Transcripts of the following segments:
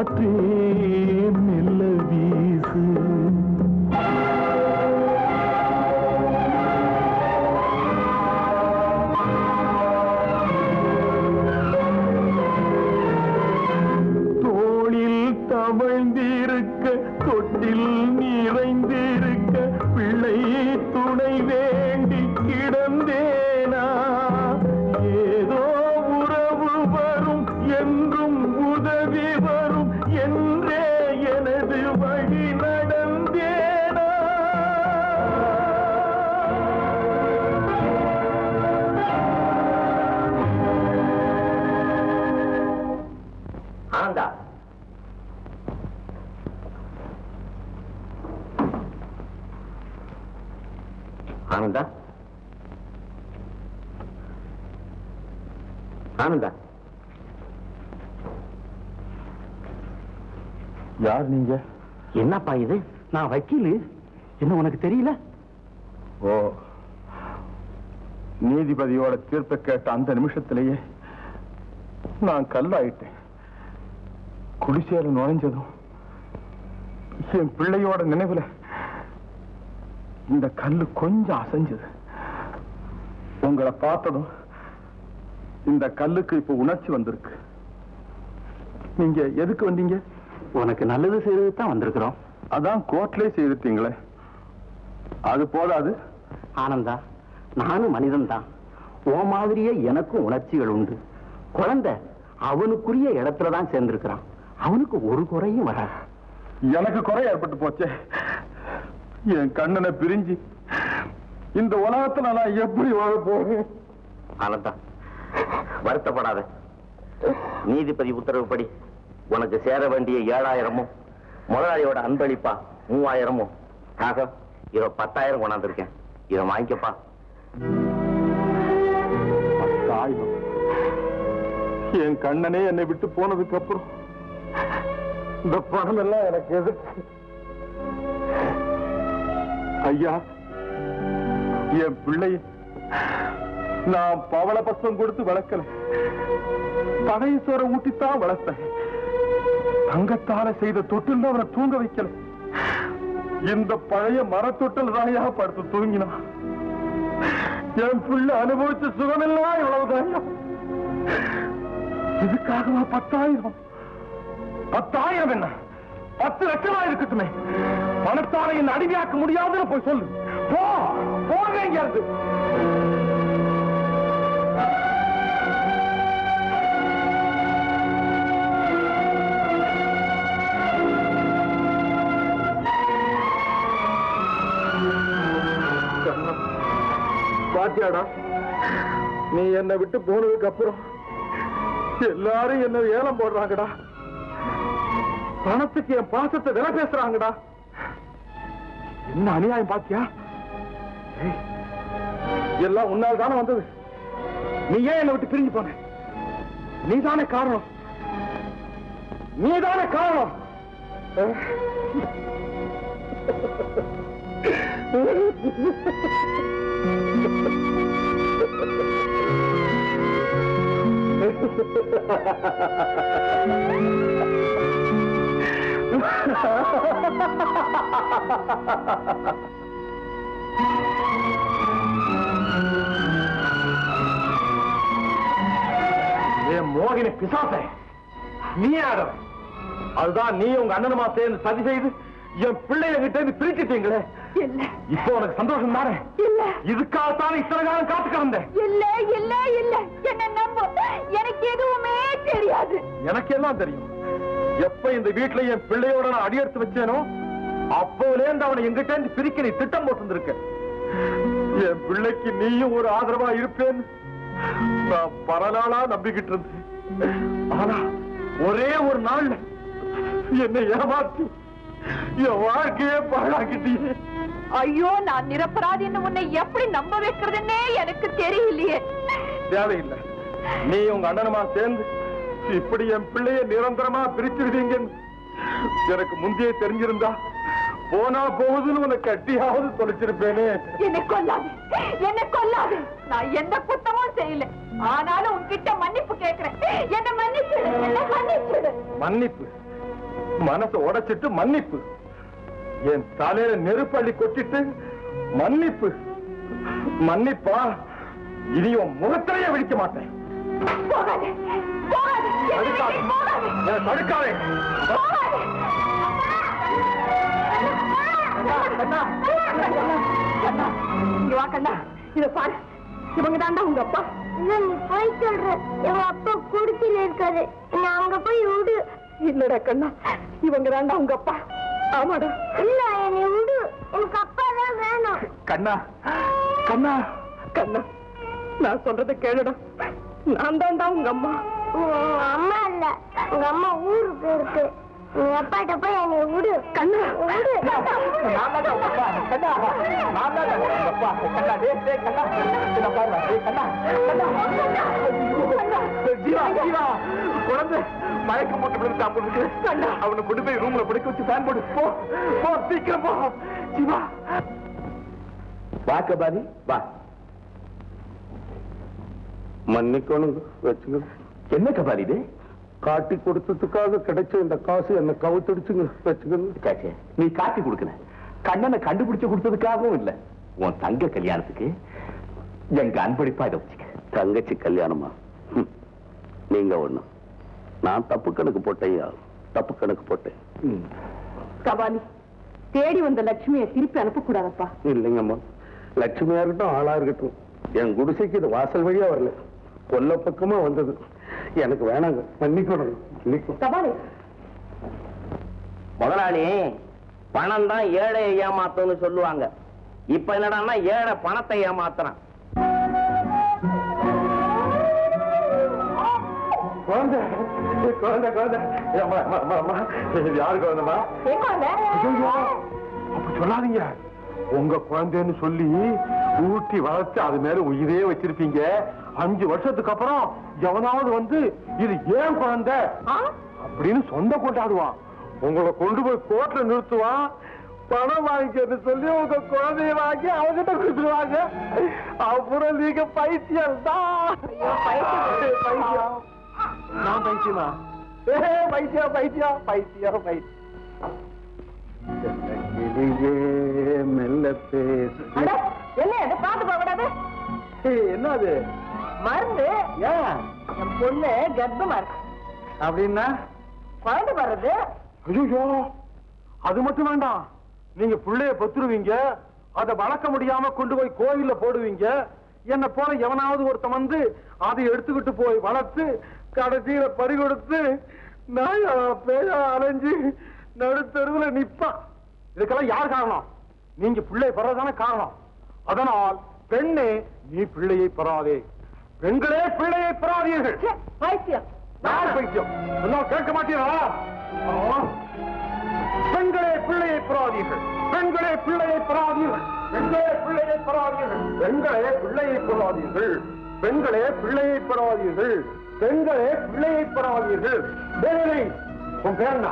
காற்றே மெல்ல வீசு. தோளில் தவழ்ந்திருக்க தொட்டில் நிறைந்திருக்க பிள்ளை துணை வேண்டி கிடந்தேனா. ஏதோ உறவு வரும் என்றும் உதவி வரும் என்றே எனது வழி நடந்தேனா. ஆனந்தா, ஆனந்தா, ஆனந்தா, யார் நீங்க? என்னப்பா இது? நான் வக்கீலு. என்ன உனக்கு தெரியல? ஓ, நீதிபதியோட தீர்ப்பை கேட்ட அந்த நிமிஷத்திலேயே நான் கல்லாயிட்டேன். குடிசையில நுழைஞ்சதும் என் பிள்ளையோட நினைவுல இந்த கல்லு கொஞ்சம் அசைஞ்சது. உங்களை பார்த்ததும் இந்த கல்லுக்கு இப்ப உணர்ச்சி வந்திருக்கு. நீங்க எதுக்கு வந்தீங்க? உனக்கு நல்லது செய்யறது தான் வந்திருக்கிறோம். அதான் கோர்ட்லயே செய்துட்டீங்களே, அது போதாது? ஆனந்தா, நானும் மனிதன் தான். உன் மாதிரியே எனக்கும் உணர்ச்சிகள் உண்டு. குழந்தை அவனுக்குரிய இடத்துலதான் சேர்ந்திருக்கிறான். அவனுக்கு ஒரு குறையும் வராது. எனக்கு குறை ஏற்பட்டு போச்சே. என் கண்ணனை பிரிஞ்சு இந்த உலகத்துல நான் எப்படி வாழ போறேன்? ஆனந்தா, வருத்தப்படாத. நீதிபதி உத்தரவுப்படி உனக்கு சேர வேண்டிய 7000மும் முதலாளியோட அன்பளிப்பா 3000மும் ஆக இதை 10,000 கொண்டாந்துருக்கேன். இதை வாங்கிக்கப்பா. 10,000? என் கண்ணனே என்னை விட்டு போனதுக்கு அப்புறம் இந்த பணம் எல்லாம் எனக்கு எதுக்கு? ஐயா, என் பிள்ளை நான் பவள பசம் கொடுத்து வளர்க்கல, பனையசோரை ஊட்டித்தான் வளர்த்தேன். தங்கத்தால செய்த தொட்டில் அவனை தூங்க வைக்கல. இந்த பழைய மரத்தொட்டில் தாயா படுத்து தூங்கினா. என் பிள்ளை அனுபவிச்ச சுகமெல்லாம் இவ்வளவுதாயா. இதுக்காகவா 10,000? 10,000 என்ன, 10 லட்சமா இருக்கட்டுமே. பணத்தால என்ன அடிமையாக்க முடியாதுன்னு போய் சொல்லு. போங்க எங்கேயாவது. பாத்தியாடா, நீ என்னை விட்டு போனதுக்கு அப்புறம் எல்லாரும் என்ன ஏலம் போடுறாங்கடா. பணத்துக்கு என் பாசத்தை விலை பேசுறாங்கடா. என்ன அநியாயம் பாத்தியா? எல்லாம் உன்னால் தானே வந்தது. நீ ஏன் என்னை விட்டு பிரிஞ்சு போன? நீதானே காரணம், நீதானே காரணம். மோகினி பிசாசே, நீ யாரு? அதுதான் நீ உங்க அண்ணனுமா சேர்ந்து சதி செய்து என் பிள்ளைய கிட்ட இருந்து பிரிச்சுட்டீங்களே. இப்போ உனக்கு சந்தோஷம் தானே? இதுக்காகத்தான் இத்தனை காலம் காத்து கிடந்தேன். இல்ல இல்ல இல்ல, என்ன நம்பு. எனக்கு எதுவுமே தெரியாது. எனக்கு எல்லாம் தெரியும். எப்ப இந்த வீட்டுல என் பிள்ளையோட நான் அடியெடுத்து வச்சேனோ அப்போலேருந்து அவனை எங்கிட்ட இருந்து பிரிக்க நீ திட்டம் போட்டு. என் பிள்ளைக்கு நீயும் ஒரு ஆதரவா இருப்பேன்னு நான் பல நாளா நம்பிக்கிட்டு இருந்தேன். ஆனா ஒரே ஒரு நாள்ல என்னை ஏமாத்தி என் வாழ்க்கையே பாழாக்கிட்டீங்க. ஐயோ, நான் நிரப்பராதின்னு உன்னை எப்படி நம்ப வைக்கிறதுன்னே எனக்கு தெரியலையே. தேவையில்லை, நீ உங்க அண்ணனுமா சேர்ந்து இப்படி என் பிள்ளைய நிரந்தரமா பிரிச்சிருவீங்கன்னு எனக்கு முந்தைய தெரிஞ்சிருந்தா போனா போகுதுன்னு உனக்கு கட்டியாவது தொலைச்சிருப்பேனே. என்னை கொல்லாது, என்னை கொல்லாது. நான் எந்த குத்தமும் செய்யல. ஆனாலும் உன்கிட்ட மன்னிப்பு கேட்கிறேன். என்ன மன்னிச்சிடு, என்ன மன்னிச்சிடு. மன்னிப்பு? மனசை உடைச்சிட்டு மன்னிப்பு, என் தலையில நெருப்பள்ளி கொட்டிட்டு மன்னிப்பு. மன்னிப்பா, இனியும் முகத்திலேயே விழிக்க மாட்டேன். தடுக்காதே. இத பாரு, இவங்க தாண்டா உங்க அப்பா. நீ போய் சொல்ற, எங்க அப்பா குடிச்சில இருக்காரு, நான் அங்க போய் விடு. இல்லடா கண்ணா, இவங்க தாண்டா உங்க அப்பா. ஆமாடா. இல்ல, என்னை விடு, எனக்கு அப்பா தான் வேணும். கண்ணா, கண்ணா, கண்ணா, நான் சொல்றதை கேளுடா. நான் தாண்டா உங்க அம்மா. உங்க அம்மா இல்ல, உங்க அம்மா ஊருக்கு இருக்கு. நீ அப்பாட்ட போய் என்னை விடு. கண்ணா, விடு. குழந்தை மயக்கம் போட்டு விழுந்து சாப்பிடுறது. அவனை கொண்டு போய் ரூம்ல படுக்க வச்சு ஃபேன் போட்டு போ, போ, சீக்கிரம் போ. ஜீவா, வா கபாலி, வா. மன்னிக்கணும் வச்சுங்க. என்ன கபாலி இது? காட்டி கொடுத்ததுக்காக கிடைச்ச இந்த காசு என்ன கவுத்துடுச்சுங்க, வச்சுக்கணும். நீ காட்டி கொடுக்கல, கண்ணனை கண்டுபிடிச்சு கொடுத்ததுக்காகவும் இல்ல, உன் தங்க கல்யாணத்துக்கு எங்க அன்பளிப்பா இதை வச்சுக்க. தங்கச்சி கல்யாணமா? நீங்க ஒண்ணு, நான் தப்பு கணக்கு போட்டையா? தப்பு கணக்கு போட்டேன். கபாலி, தேடி வந்த லட்சுமியை திருப்பி அனுப்பக்கூடாதப்பா. இல்லைங்கம்மா, லட்சுமியா இருக்கட்டும், ஆளா இருக்கட்டும், என் குடிசைக்கு இது வாசல் வழியா வரல, கொல்ல பக்கமா வந்தது. எனக்கு வேணாங்க, மன்னிக்கணும். கபாலி, முதலாளி, பணம் தான் ஏழை ஏமாத்தும்னு சொல்லுவாங்க. இப்ப என்னடான்னா ஏழை பணத்தை ஏமாத்துறான். குழந்தை, குழந்தை, குழந்தை. யாரு குழந்தைமா? அப்படி சொல்லாதீங்க. உங்க குழந்தைன்னு சொல்லி ஊட்டி வளர்த்து அது மேல உயிரே வச்சிருப்பீங்க. 5 வருஷத்துக்கு அப்புறம் எவனாவது வந்து இது ஏன் குழந்தை அப்படின்னு சொந்த கொண்டாடுவான். உங்களை கொண்டு போய் கோர்ட்ல நிறுத்துவான். பணம் வாங்கிக்கன்னு சொல்லி உங்க குழந்தைய வாங்கி அவங்கிட்ட கொடுத்துருவாங்க. அப்புறம் நீங்க பைத்தியம் தான். பைத்தியம். நான் பைத்தியமா? பைத்தியம், பைத்தியம், பைத்தியம், பைத்தியம். மெல்ல பேசு. என்ன பாத்து போகக்கூடாது? என்ன அது? மருந்து. ஏன்? என் பொண்ணு கர்ப்பமா இருக்கு. அப்படின்னா குழந்தை வர்றது. ஐயோ, அது மட்டும் வேண்டாம். நீங்க பிள்ளைய பத்துருவீங்க, அதை வளர்க்க முடியாம கொண்டு போய் கோயில்ல போடுவீங்க. என்ன போல எவனாவது ஒருத்தன் வந்து அதை எடுத்துக்கிட்டு போய் வளர்த்து கடைசியில பறி கொடுத்து நாயா பேயா அலைஞ்சு நடுத்தருவுல நிப்பான். இதுக்கெல்லாம் யார் காரணம்? நீங்க பிள்ளையை பெறதானே காரணம். அதனால் பெண்ணே, நீ பிள்ளையை பெறாதே. பெண்களே பிள்ளையை பெறாதீர்கள். பைத்தியம். யார் பைத்தியம்? எல்லாம் கேட்க மாட்டீங்களா? பெண்களே பிள்ளையை பெறாதீர்கள். பெண்களே பிள்ளையை பெறாதீர்கள். பெண்களே பிள்ளையை பெறாதீர்கள். பெண்களே பிள்ளையை பெறாதீர்கள். பெண்களே பிள்ளையை பெறாதீர்கள். பெண்களே பிள்ளையை பெறாதீர்கள். உன் பேர் என்ன?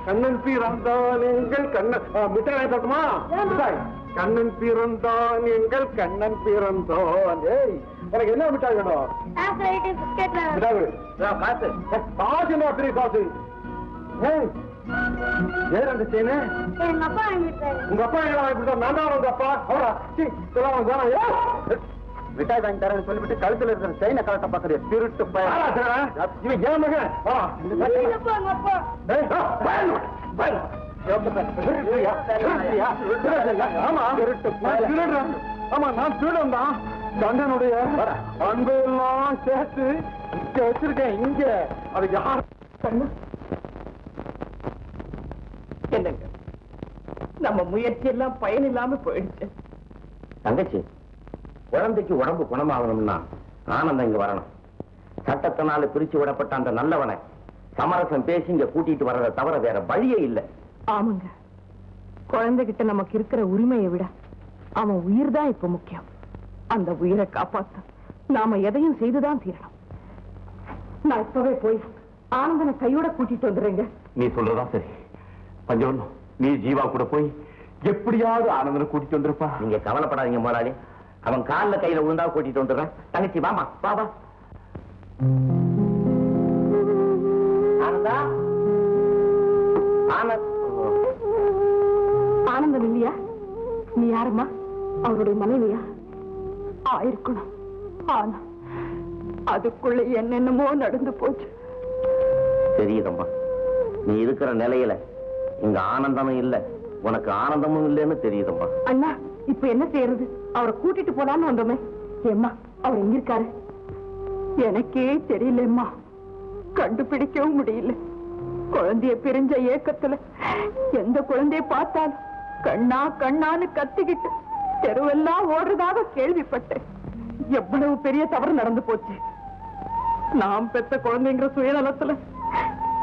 கண்ணன் பிறந்தான் எங்கள் கண்ணன். மிட்டாய் பார்த்துமா? மிட்டாய். கண்ணன் பிறந்தான் எங்கள் கண்ணன் பிறந்தான். ஏய், எனக்கு என்ன மிட்டாய் வேணும்? காசு. காசு என்ன பெரிய காசு? ஏன் அந்த செயினு? எங்க அப்பா வாங்கிட்டாரு. உங்க அப்பா என்ன வாங்கி கொடுத்தா? நான் தான் உங்க அப்பா. மிட்டாய் வாங்கி தரேன்னு சொல்லிவிட்டு கழுத்துல இருக்கிற செயினை கலட்ட பாக்குறிய திருட்டு பையன். இவன் ஏன் மகன்? இல்லப்பா, எங்க அப்பா. ஆமா, நான் திருடன் தான். கண்ணனுடைய அன்பெல்லாம் சேர்த்து இங்க வச்சிருக்கேன். இங்க அது யார்? என்னங்க, நம்ம முயற்சி எல்லாம் பயன் இல்லாம போயிடுச்சு. தங்கச்சி, குழந்தைக்கு உடம்பு குணமாகணும்னா ஆனந்தம் இங்க வரணும். சட்டத்தினால பிரிச்சு விடப்பட்ட அந்த நல்லவனை சமரசம் பேசி இங்க கூட்டிட்டு வர்றதை தவிர வேற வழியே இல்லை. ஆமாங்க, குழந்தைகிட்ட நமக்கு இருக்கிற உரிமையை விட அவன் உயிர் தான் இப்ப முக்கியம். அந்த உயிரை காப்பாத்த நாம எதையும் செய்துதான் தீரணும். நான் இப்பவே போய் ஆனந்தனை கையோட கூட்டிட்டு வந்துடுறேங்க. நீ சொல்றதா சரி. பஞ்சவன், நீ ஜீவா கூட போய் எப்படியாவது ஆனந்தனை கூட்டிட்டு வந்துருப்பா. நீங்க கவலைப்படாதீங்க முதலாளி, அவன் கால்ல கையில விழுந்தா கூட்டிட்டு வந்துடுறேன். தங்கச்சி வாமா, வா வா. ஆனந்தா, யாருமா? அவருடைய மனைவியா? ஆயிருக்கணும். ஆனா அதுக்குள்ள என்னென்னமோ நடந்து போச்சு. தெரியுதம்மா, நீ இருக்கிற நிலையில இங்க ஆனந்தமும் இல்ல, உனக்கு ஆனந்தமும் இல்லைன்னு தெரியுதம்மா. அண்ணா, இப்ப என்ன செய்யறது? அவரை கூட்டிட்டு போலான்னு வந்தோமே. ஏம்மா, அவர் எங்க இருக்காரு? எனக்கே தெரியலம்மா, கண்டுபிடிக்கவும் முடியல. குழந்தைய பிரிஞ்ச ஏக்கத்துல எந்த குழந்தைய பார்த்தாலும் கண்ணா கண்ணான்னு கத்திக்கிட்டு தெருவெல்லாம் ஓடுறதாக கேள்விப்பட்டேன். எவ்வளவு பெரிய தவறு நடந்து போச்சு. நாம் பெத்த குழந்தைங்கிற சுயநலத்துல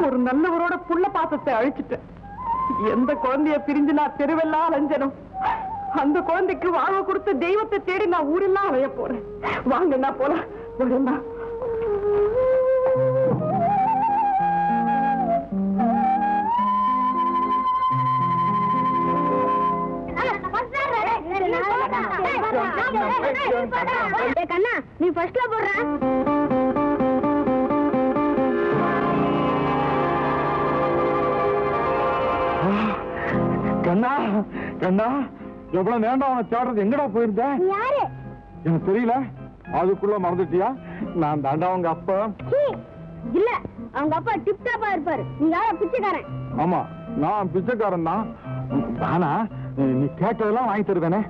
ஒரு நல்லவரோட புள்ள பாசத்தை அழிச்சிட்டேன். எந்த குழந்தைய பிரிஞ்சு நான் தெருவெல்லாம் அலைஞ்சனும், அந்த குழந்தைக்கு வாழ கொடுத்த தெய்வத்தை தேடி நான் ஊரெல்லாம் அலைய போறேன். வாங்க, நான் போலாம். வரேன்னா கண்ணா, நீ ஃபர்ஸ்ட்ல போடுற. கண்ணா, கண்ணா, எவ்வளவு நேரம் அவனை தேடுறது? எங்கடா போயிருந்த? யாரு? எனக்கு தெரியல. அதுக்குள்ள மறந்துட்டியா? நான் தாண்டா அவங்க அப்பா. இல்ல, அவங்க அப்பா டிப் டாப்பா இருப்பாரு. நீ யார? பிச்சைக்காரன். ஆமா, நான் பிச்சைக்காரன் தான். ஆனா நீ கேட்டதெல்லாம் வாங்கி தருவேனே.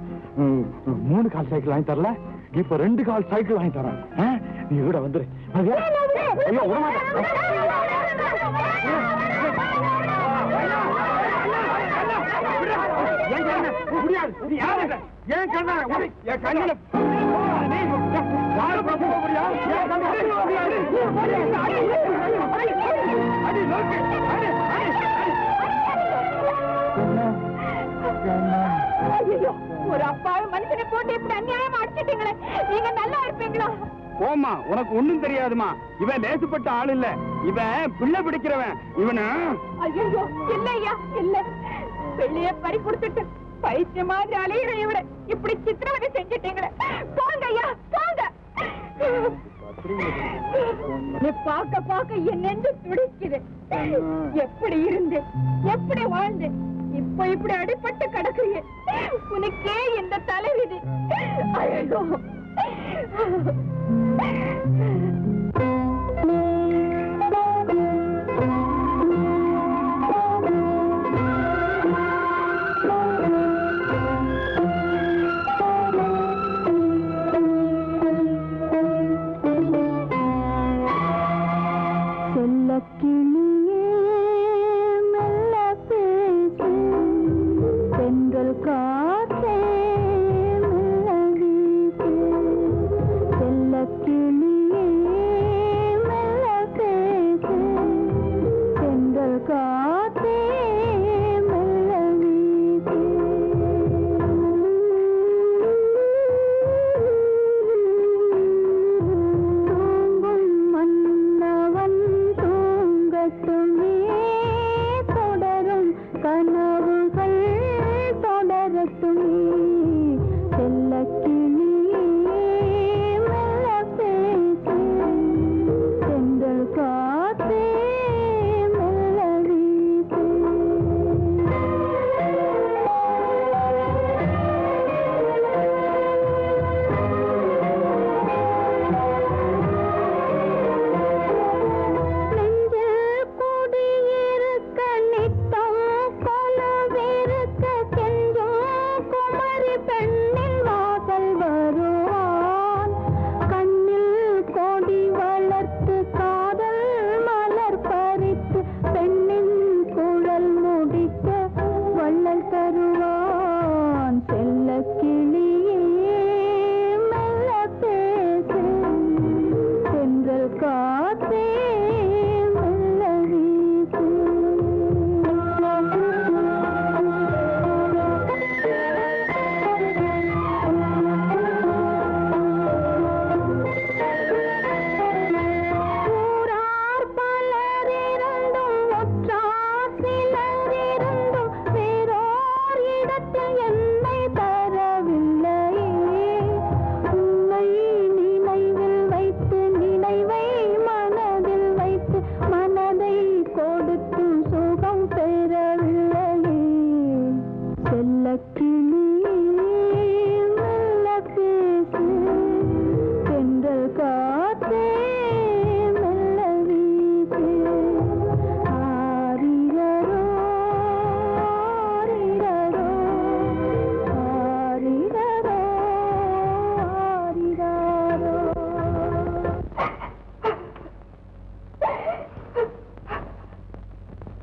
3 கால் சைக்கிள் வாங்கி தரல, இப்ப 2 கால் சைக்கிள் வாங்கி தரேன். நீ கூட வந்துரு. ஐயோ, ஏன் கண்ணா என் கண்ணில ஒரு அப்பாவை மனுஷனை போட்டு இப்படி அநியாயமா அடிச்சிட்டீங்களே, நீங்க நல்லா இருப்பீங்களா? போமா, உனக்கு ஒண்ணும் தெரியாதுமா. இவன் லேசுப்பட்ட ஆள் இல்ல, இவன் பிள்ளை பிடிக்கிறவன். இவன ஐயோ, இல்லையா, இல்ல. வெளியே பறி கொடுத்துட்டு பைத்திய மாதிரி அலையிற இவரை இப்படி சித்திரவதை செஞ்சிட்டீங்களே. போங்க ஐயா, போங்க. பார்க்க பார்க்க என் நெஞ்சு துடிக்குது. எப்படி இருந்து எப்படி வாழ்ந்து இப்ப இப்படி அடிபட்டு கிடக்குறீங்க. உனக்கே இந்த தலைவிதி. ஐயோ,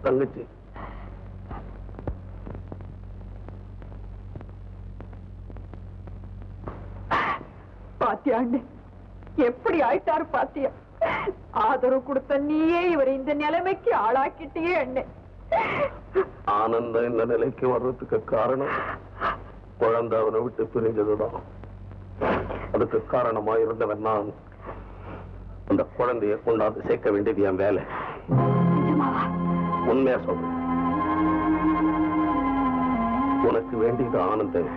தங்கச்சி. பாத்தியா அண்ணே, எப்படி ஆயிட்டாரு பாத்தியா? ஆதரவு கொடுத்த நீயே இவரை இந்த நிலைமைக்கு ஆளாக்கிட்டே அண்ணே. ஆனந்தம் இந்த நிலைக்கு வர்றதுக்கு காரணம் குழந்தை அவனை விட்டு பிரிஞ்சதுதான். அதுக்கு காரணமா இருந்தவன் நான். அந்த குழந்தைய கொண்டாந்து சேர்க்க வேண்டியது என் வேலை. உண்மையா சொல்றேன். உனக்கு வேண்டியது ஆனந்தன்,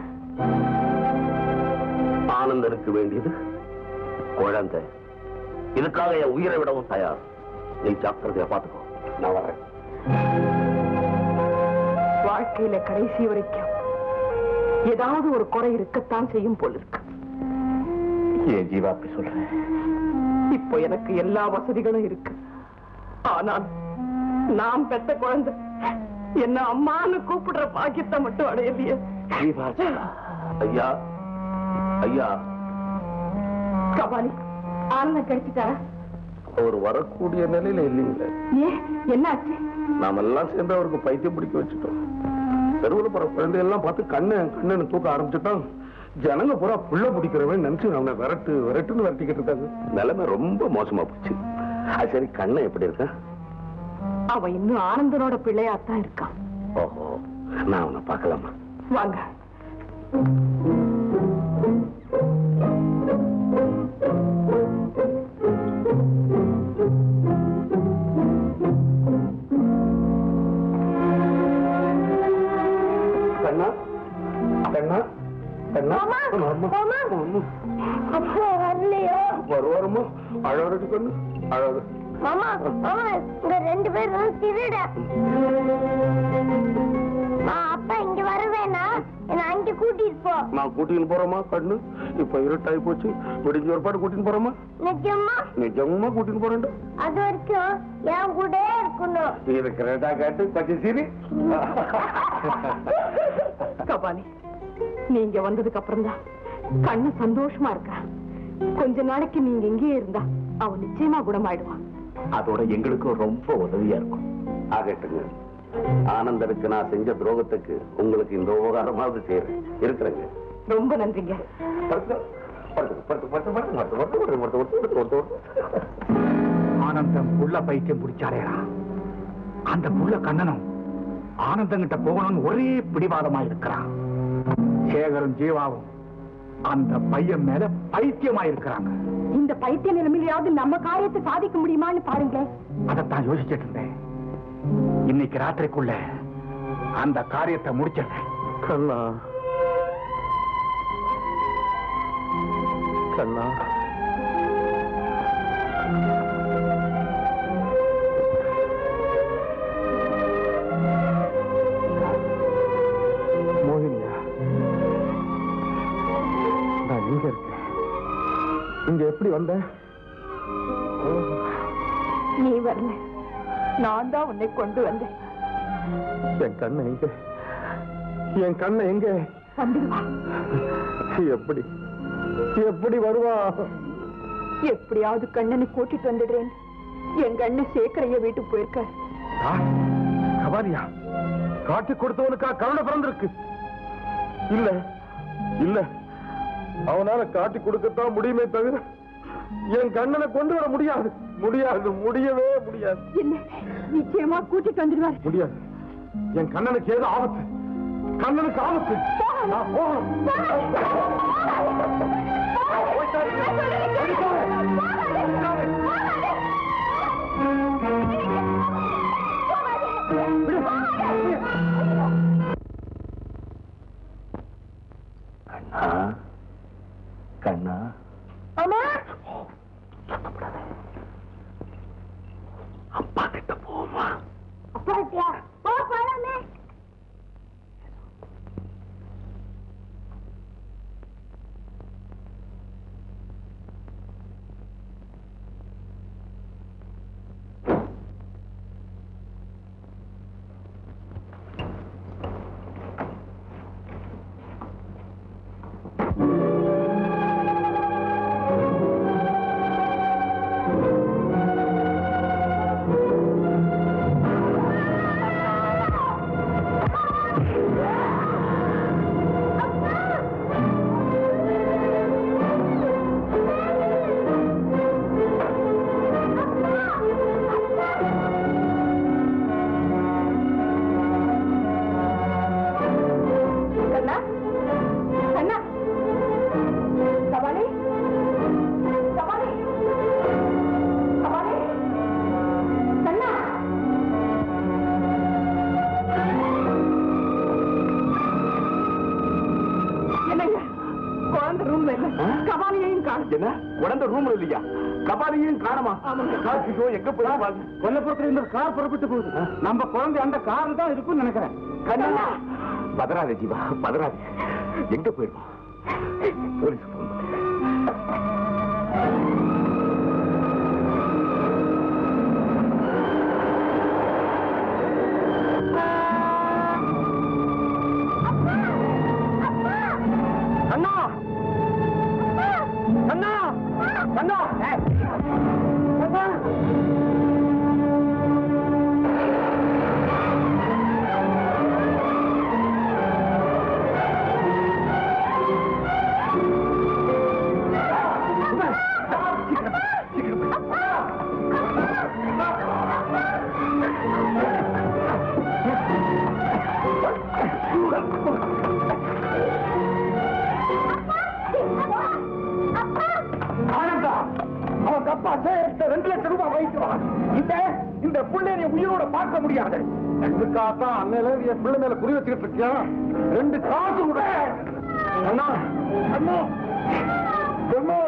ஆனந்தனுக்கு வேண்டியது குழந்தை. இதுக்காக என் உயிரை விடவும் தயார். நீ ஜாக்கிரதையா பார்த்துக்கோ. நான் வர்றேன். வாழ்க்கையில கடைசி வரைக்கும் ஏதாவது ஒரு குறை இருக்கத்தான் செய்யும் போல இருக்கு. ஏன் ஜீவா அப்படி சொல்றேன்? இப்போ எனக்கு எல்லா வசதிகளும் இருக்கு. ஆனால் நாம் பெத்த குழந்தை என்ன அம்மான்னு கூப்பிடுற பாக்கியத்தை மட்டும் அடையலையே. ஐயா, ஐயா, கபாலி ஆனந்தம் கிடைச்சிட்டாரா? அவர் வரக்கூடிய நிலையில இல்லைங்களே. ஏன், என்னாச்சு? நாம எல்லாம் சேர்ந்து அவருக்கு பைத்தியம் பிடிக்க வச்சுட்டோம். தெருவில் போற குழந்தையெல்லாம் பார்த்து கண்ணு தூக்க ஆரம்பிச்சுட்டான். ஜனங்க பூரா புள்ள பிடிக்கிறவன் நினைச்சு அவனை விரட்டுன்னு விரட்டிக்கிட்டு இருக்காங்க. நிலைமை ரொம்ப மோசமா போச்சு. அது சரி, கண்ணை எப்படி இருக்க? அவன் இன்னும் ஆனந்தனோட பிள்ளையாத்தான் இருக்கான். ஓஹோ, நான் அவனை பார்க்கலாமா? வாங்க. கண்ணா, கண்ணா, கண்ணா. அப்போ வரலையோ? வருவாருமா? அழகு கண்ணு, அழகு. மாமா, மாமா, இங்க 2 பேரும் திருட. அப்பா இங்க வருவேனா? என்ன அங்க கூட்டிட்டு போ. நான் கூட்டின்னு போறோமா கண்ணு? இப்ப இருட்டாயி போச்சு. விடிஞ்ச ஒரு பாடு கூட்டின்னு போறோமா? நிஜமா? நிஜமா கூட்டின்னு போறேன். அது வரைக்கும் என் கூட இருக்கணும். இருக்கிறதா கேட்டு கொஞ்சம் சரி. கபாலி, நீங்க வந்ததுக்கு அப்புறம் தான் கண்ணு சந்தோஷமா இருக்கா. கொஞ்ச நாளைக்கு நீங்க இங்கே இருந்தா அவன் நிச்சயமா குணமாயிடுவான். அதோட எங்களுக்கும் ரொம்ப உதவியா இருக்கும். ஆகட்டுங்க. ஆனந்தனுக்கு நான் செஞ்ச துரோகத்துக்கு உங்களுக்கு இந்த உபகாரமாவது செய்யறேன். இருக்கிறேங்க. ரொம்ப நன்றிங்க. ஆனந்தம் புள்ள பைத்தியம் பிடிச்சாரேடா. அந்த புள்ள கண்ணனும் ஆனந்தங்கிட்ட போகணும்னு ஒரே பிடிவாதமா இருக்கிறான். சேகரும் ஜீவாவும் அந்த பையன் மேல பைத்தியமா இருக்கிறாங்க. இந்த பைத்திய நிலைமையிலாவது நம்ம காரியத்தை சாதிக்க முடியுமான்னு பாருங்க. அதைத்தான் யோசிச்சுட்டு இருந்தேன். இன்னைக்கு ராத்திரிக்குள்ள அந்த காரியத்தை முடிச்சிருந்தேன். கண்ணா, கண்ணா, மோகினியா, நான் இங்க இருக்கேன். இங்க எப்படி வந்த? நீ வரல, நான் தான் உன்னை கொண்டு வந்தேன். என் கண்ணை எங்க? என் கண்ணை எங்க? வந்துடுவா. எப்படி எப்படி வருவா? எப்படியாவது கண்ணனை கூட்டிட்டு வந்துடுறேன். எங்க அண்ணன் சேகரைய வீட்டுக்கு போயிருக்க. கபாலியா, காட்டி கொடுத்தவனுக்கா கருணை பிறந்திருக்கு? இல்ல இல்ல, அவனால காட்டி கொடுக்கத்தான் முடியுமே தவிர என் கண்ணனை கொண்டு வர முடியாது. முடியாது, முடியவே முடியாது. என்ன, நிச்சயமா கூட்டிட்டு வந்துடுவார். முடியாது. என் கண்ணனுக்கு ஏதோ ஆபத்து. கண்ணனுக்கு ஆபத்து. நான் போகணும். கண்ணா, கண்ணா. அம்மா, அப்பா கிட்ட போமா? அப்பா கிட்டயா? போலாமே. ரூம்ல இல்லையா? கபாலியும் காணமா? காசிக்கோ எங்க போய் கொல்லப்புறத்துல இந்த கார் புறப்பட்டு போகுது. நம்ம குழந்தை அந்த கார் தான் இருக்கும்னு நினைக்கிறேன். கண்ணா பதறாதே ஜீவா, பதறாதே. எங்க போயிருக்கோம்? போலீஸ் போன் அண்ணா அண்ணா அண்ணா அண்ணா அவங்க அப்பா 2 லட்சம் ரூபாய் வைக்கிறான். இந்த பிள்ளைய உயிரோட பார்க்க முடியாது. எதுக்காகத்தான் அன்னையில என் பிள்ளை மேல குறி வச்சுக்கிட்டு இருக்கியா? 2 காசு கூட அண்ணா அண்ணா அண்ணா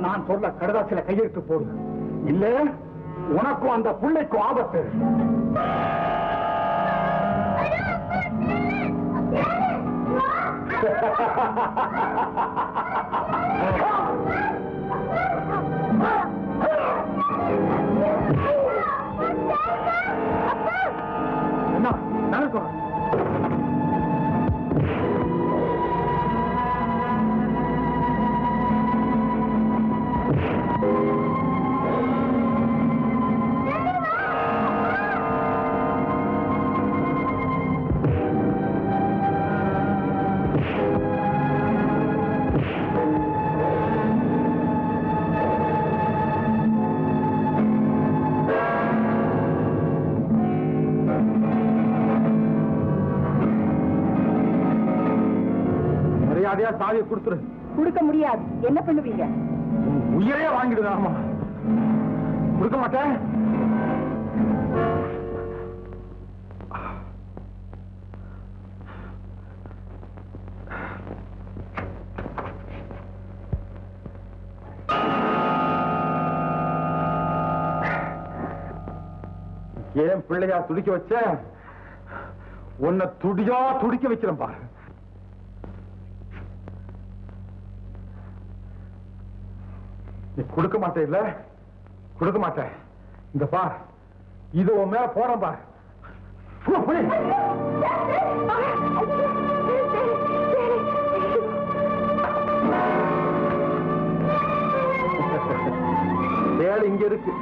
நான் சொல்ல கடதாசில கையெழுத்து போடு. இல்ல உனக்கும் அந்த பிள்ளைக்கும் ஆபத்து. என்ன நடக்கும்? மரியாதையா சாவியை கொடுத்துரு. கொடுக்க முடியாது. என்ன பண்ணுவீங்க? உயிரையே வாங்கிடுங்க. ஆமா, கொடுக்க மாட்டேன். ஏன் பிள்ளையா துடிக்க வச்ச? உன்னை துடியா துடிக்க வைக்கிறேன் பாரு. நீ கொடுக்க மாட்டே இல்ல? கொடுக்க மாட்டேன். இந்த பார், இது உன் மேல போறேன் பார். வேலை இங்க இருக்கு.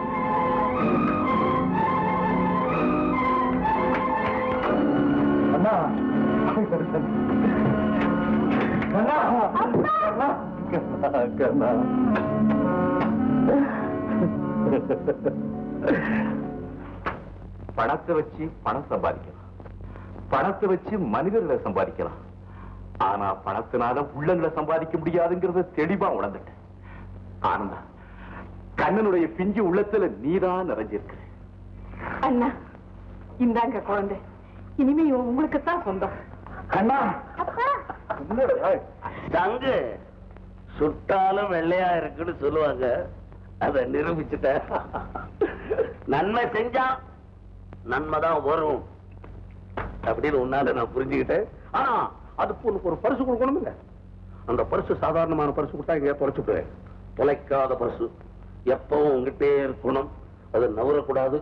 அண்ணா, அண்ணா, அண்ணா, பணத்தை வச்சு பணம் சம்பாதிக்கலாம், பணத்தை வச்சு மனிதர்களை சம்பாதிக்கலாம். ஆனா பணத்தினால உள்ளங்களை சம்பாதிக்க முடியாதுங்கிறத தெளிவா உணர்ந்துட்டேன். ஆனந்தா, கண்ணனுடைய பிஞ்சு உள்ளத்துல நீதான் நிறைஞ்சிருக்க. அண்ணா, இந்தாங்க குழந்தை. இனிமே உங்களுக்குத்தான் சொந்தம். அண்ணா, தங்கு சுட்டாலும் வெள்ளையா இருக்குன்னு சொல்லுவாங்க. அதை நிரூபிச்சுட்ட. நன்மை செஞ்சா நன்மைதான் வரும் அப்படின்னு உன்னால நான் புரிஞ்சுக்கிட்டேன். ஆனா அதுக்கு உனக்கு ஒரு பரிசு கொடுக்கணும் இல்ல? அந்த பரிசு சாதாரணமான பரிசு கொடுத்தா இங்க தொலைச்சுட்டுவேன். தொலைக்காத பரிசு எப்பவும் உங்ககிட்டே இருக்கணும். அது நவரக்கூடாது,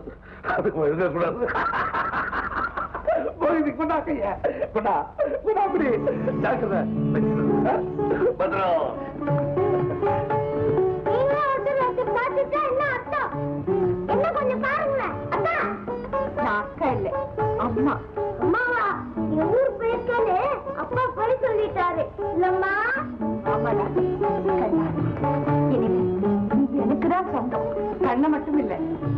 அதுக்கு எழுதக்கூடாது. பத்ரம் அக்கா இல்ல, அம்மா. அம்மாவா? என் ஊர் போயிருக்கானே, அப்பா போய் சொல்லிட்டாரு இல்லம்மா? ஆமாடா. இனிமே நீ எனக்குதான் சொந்தம். கண்ண மட்டும் இல்ல,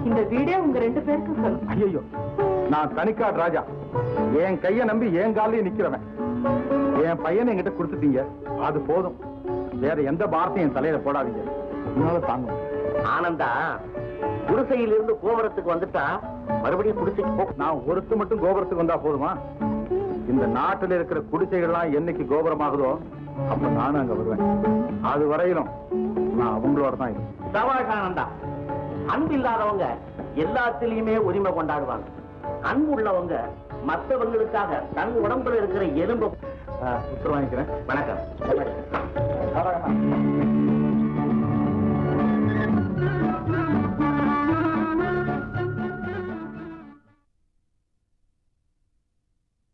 இந்த வீடே உங்க 2 பேருக்கும் சொந்தம். ஐயோ, நான் தனிக்காடு ராஜா. என் கைய நம்பி என் காலையும் நிக்கிறவன். என் பையனை என்கிட்ட கொடுத்துட்டீங்க, அது போதும். வேற எந்த பாரத்தையும் என் தலையில போடாதீங்க. உன்னால தாங்க. ஆனந்தா, குடிசையிலிருந்து கோபுரத்துக்கு வந்துட்டா மறுபடியும் குடிசைக்கு போ. நான் ஒருத்து மட்டும் கோபுரத்துக்கு வந்தா போதுமா? இந்த நாட்டில் இருக்கிற குடிசைகள்லாம் என்னைக்கு கோபுரமாகுதோ அப்ப நானும் அங்க வருவேன். அது வரையிலும் நான் அவங்களோட தான் இருக்கேன். சபாஷ் ஆனந்தா. அன்பு இல்லாதவங்க எல்லாத்திலையுமே உரிமை கொண்டாடுவாங்க. அன்பு உள்ளவங்க மற்றவங்களுக்காக தன் உடம்புல இருக்கிற எலும்பு உத்தரவு வாங்கிக்கிறேன். வணக்கம். நாராயணா.